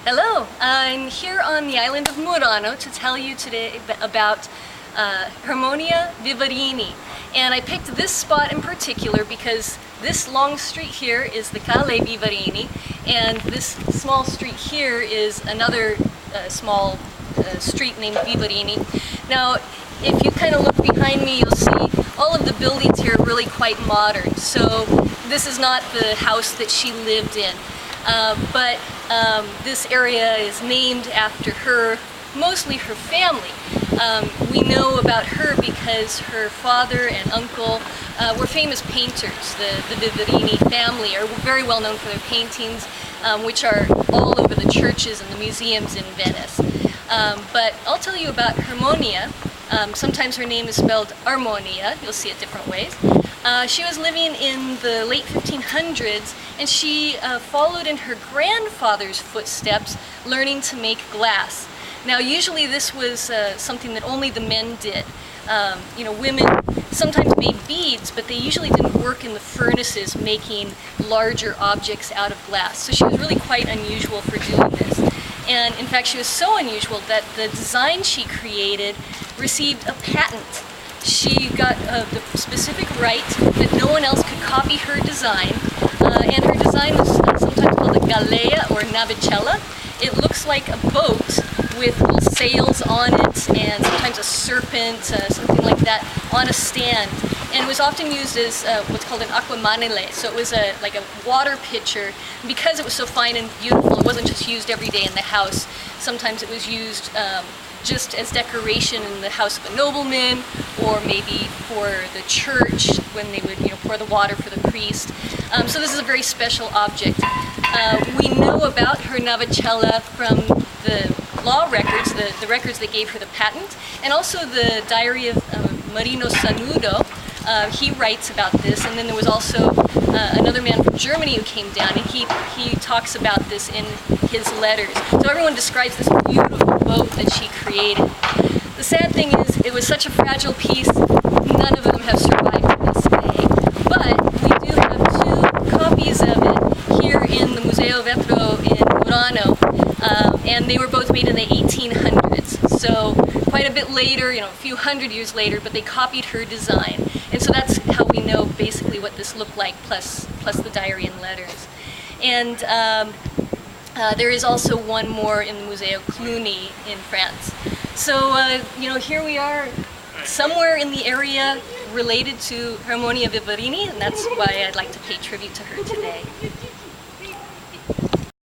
Hello, I'm here on the island of Murano to tell you today about Hermonia Vivarini. And I picked this spot in particular because this long street here is the Calle Vivarini, and this small street here is another small street named Vivarini. Now, if you kind of look behind me, you'll see all of the buildings here are really quite modern. So this is not the house that she lived in. But this area is named after her, mostly her family. We know about her because her father and uncle were famous painters. The Vivarini family are very well known for their paintings, which are all over the churches and the museums in Venice. But I'll tell you about Hermonia. Sometimes her name is spelled Armonia. You'll see it different ways. She was living in the late 1500s, and she followed in her grandfather's footsteps, learning to make glass. Now, usually this was something that only the men did. You know, women sometimes made beads, but they usually didn't work in the furnaces making larger objects out of glass. So she was really quite unusual for doing this. And in fact, she was so unusual that the design she created received a patent. She got the specific right that no one else could copy her design, and her design was sometimes called a galea or navicella. It looks like a boat with little sails on it and sometimes a serpent, something like that, on a stand. And it was often used as what's called an aquamanile, so it was like a water pitcher. Because it was so fine and beautiful, it wasn't just used every day in the house. Sometimes it was used just as decoration in the house of a nobleman, or maybe for the church when they would, pour the water for the priest. So this is a very special object. We know about her navicella from the law records, the records that gave her the patent, and also the diary of Marino Sanudo. He writes about this, and then there was also another man from Germany who came down, and he talks about this in his letters. So everyone describes this beautiful boat that she created. The sad thing is, it was such a fragile piece, none of them have survived to this day. But we do have two copies of it here in the Museo Vetro in Murano, and they were both made in the 1800s. So quite a bit later, a few hundred years later, but they copied her design. And so that's how we know basically what this looked like, plus the diary and letters. And there is also one more in the Museo Cluny in France. So, here we are somewhere in the area related to Hermonia Vivarini, and that's why I'd like to pay tribute to her today.